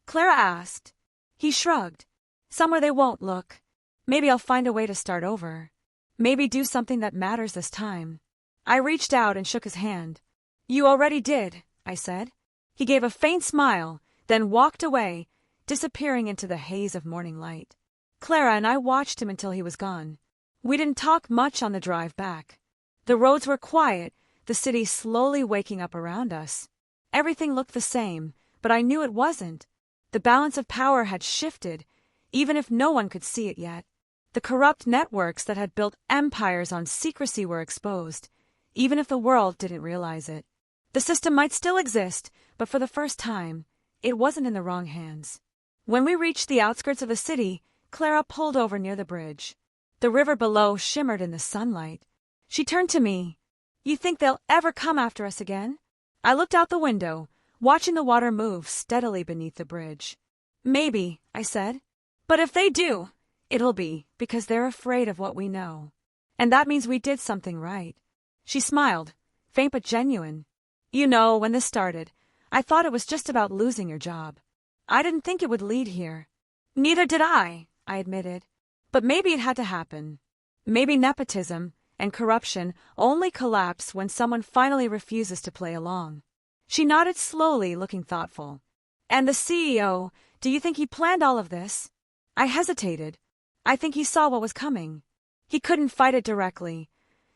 Clara asked. He shrugged. "Somewhere they won't look. Maybe I'll find a way to start over. Maybe do something that matters this time." I reached out and shook his hand. "You already did," I said. He gave a faint smile, then walked away, disappearing into the haze of morning light. Clara and I watched him until he was gone. We didn't talk much on the drive back. The roads were quiet, the city slowly waking up around us. Everything looked the same, but I knew it wasn't. The balance of power had shifted, even if no one could see it yet. The corrupt networks that had built empires on secrecy were exposed, even if the world didn't realize it. The system might still exist, but for the first time, it wasn't in the wrong hands. When we reached the outskirts of the city, Clara pulled over near the bridge. The river below shimmered in the sunlight. She turned to me. "You think they'll ever come after us again?" I looked out the window, watching the water move steadily beneath the bridge. "Maybe," I said. "But if they do, it'll be because they're afraid of what we know. And that means we did something right." She smiled, faint but genuine. "You know, when this started, I thought it was just about losing your job. I didn't think it would lead here." "Neither did I admitted. But maybe it had to happen. Maybe nepotism and corruption only collapse when someone finally refuses to play along." She nodded slowly, looking thoughtful. "And the CEO, do you think he planned all of this?" I hesitated. I think he saw what was coming. He couldn't fight it directly,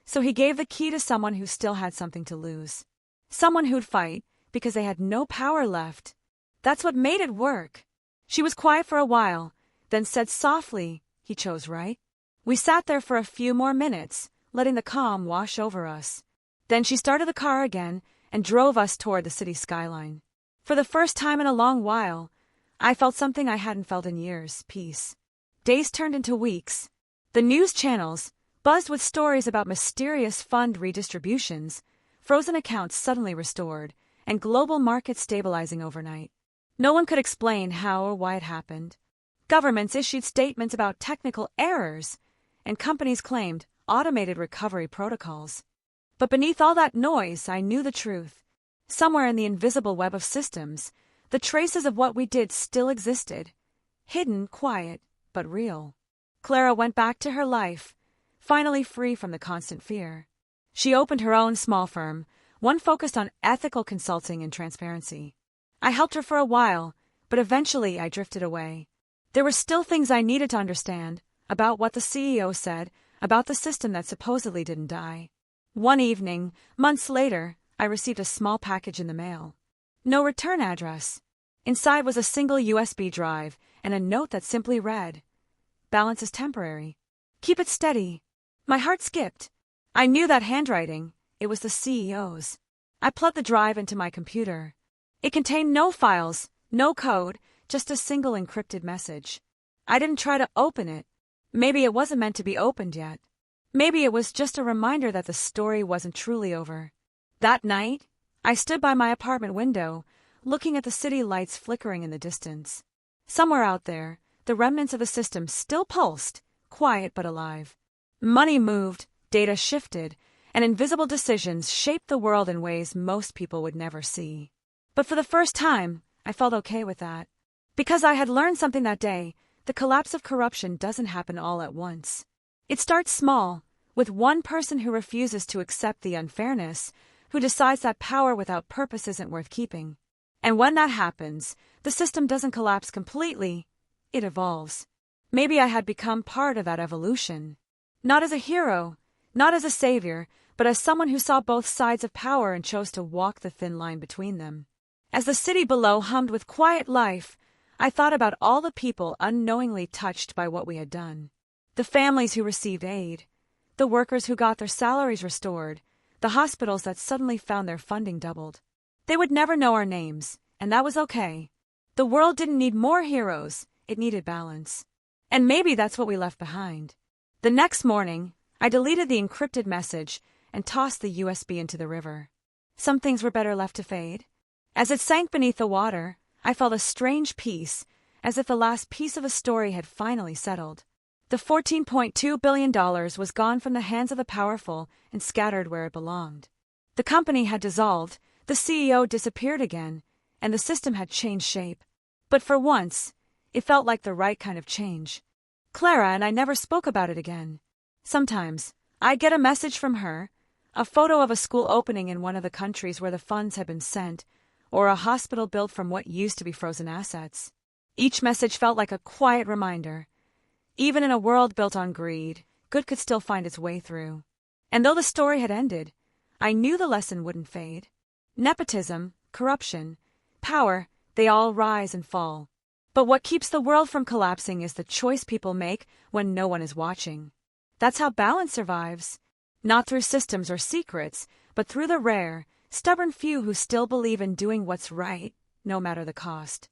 so he gave the key to someone who still had something to lose. Someone who'd fight because they had no power left. That's what made it work. She was quiet for a while, then said softly, "He chose right." We sat there for a few more minutes, letting the calm wash over us. Then she started the car again and drove us toward the city skyline. For the first time in a long while, I felt something I hadn't felt in years: peace. Days turned into weeks. The news channels buzzed with stories about mysterious fund redistributions, frozen accounts suddenly restored, and global markets stabilizing overnight. No one could explain how or why it happened. Governments issued statements about technical errors, and companies claimed automated recovery protocols. But beneath all that noise, I knew the truth. Somewhere in the invisible web of systems, the traces of what we did still existed. Hidden, quiet, but real. Clara went back to her life, finally free from the constant fear. She opened her own small firm, one focused on ethical consulting and transparency. I helped her for a while, but eventually I drifted away. There were still things I needed to understand, about what the CEO said, about the system that supposedly didn't die. One evening, months later, I received a small package in the mail. No return address. Inside was a single USB drive and a note that simply read, "Balance is temporary. Keep it steady." My heart skipped. I knew that handwriting. It was the CEO's. I plugged the drive into my computer. It contained no files, no code, just a single encrypted message. I didn't try to open it. Maybe it wasn't meant to be opened yet. Maybe it was just a reminder that the story wasn't truly over. That night, I stood by my apartment window, looking at the city lights flickering in the distance. Somewhere out there, the remnants of the system still pulsed, quiet but alive. Money moved, data shifted, and invisible decisions shaped the world in ways most people would never see. But for the first time, I felt okay with that. Because I had learned something that day, the collapse of corruption doesn't happen all at once. It starts small, with one person who refuses to accept the unfairness, who decides that power without purpose isn't worth keeping. And when that happens, the system doesn't collapse completely, it evolves. Maybe I had become part of that evolution. Not as a hero, not as a savior, but as someone who saw both sides of power and chose to walk the thin line between them. As the city below hummed with quiet life, I thought about all the people unknowingly touched by what we had done. The families who received aid, the workers who got their salaries restored, the hospitals that suddenly found their funding doubled. They would never know our names, and that was okay. The world didn't need more heroes, it needed balance. And maybe that's what we left behind. The next morning, I deleted the encrypted message and tossed the USB into the river. Some things were better left to fade. As it sank beneath the water, I felt a strange peace, as if the last piece of a story had finally settled. The $14.2 billion was gone from the hands of the powerful and scattered where it belonged. The company had dissolved, the CEO disappeared again, and the system had changed shape. But for once, it felt like the right kind of change. Clara and I never spoke about it again. Sometimes, I'd get a message from her, a photo of a school opening in one of the countries where the funds had been sent, or a hospital built from what used to be frozen assets. Each message felt like a quiet reminder. Even in a world built on greed, good could still find its way through. And though the story had ended, I knew the lesson wouldn't fade. Nepotism, corruption, power, they all rise and fall. But what keeps the world from collapsing is the choice people make when no one is watching. That's how balance survives. Not through systems or secrets, but through the rare, stubborn few who still believe in doing what's right, no matter the cost.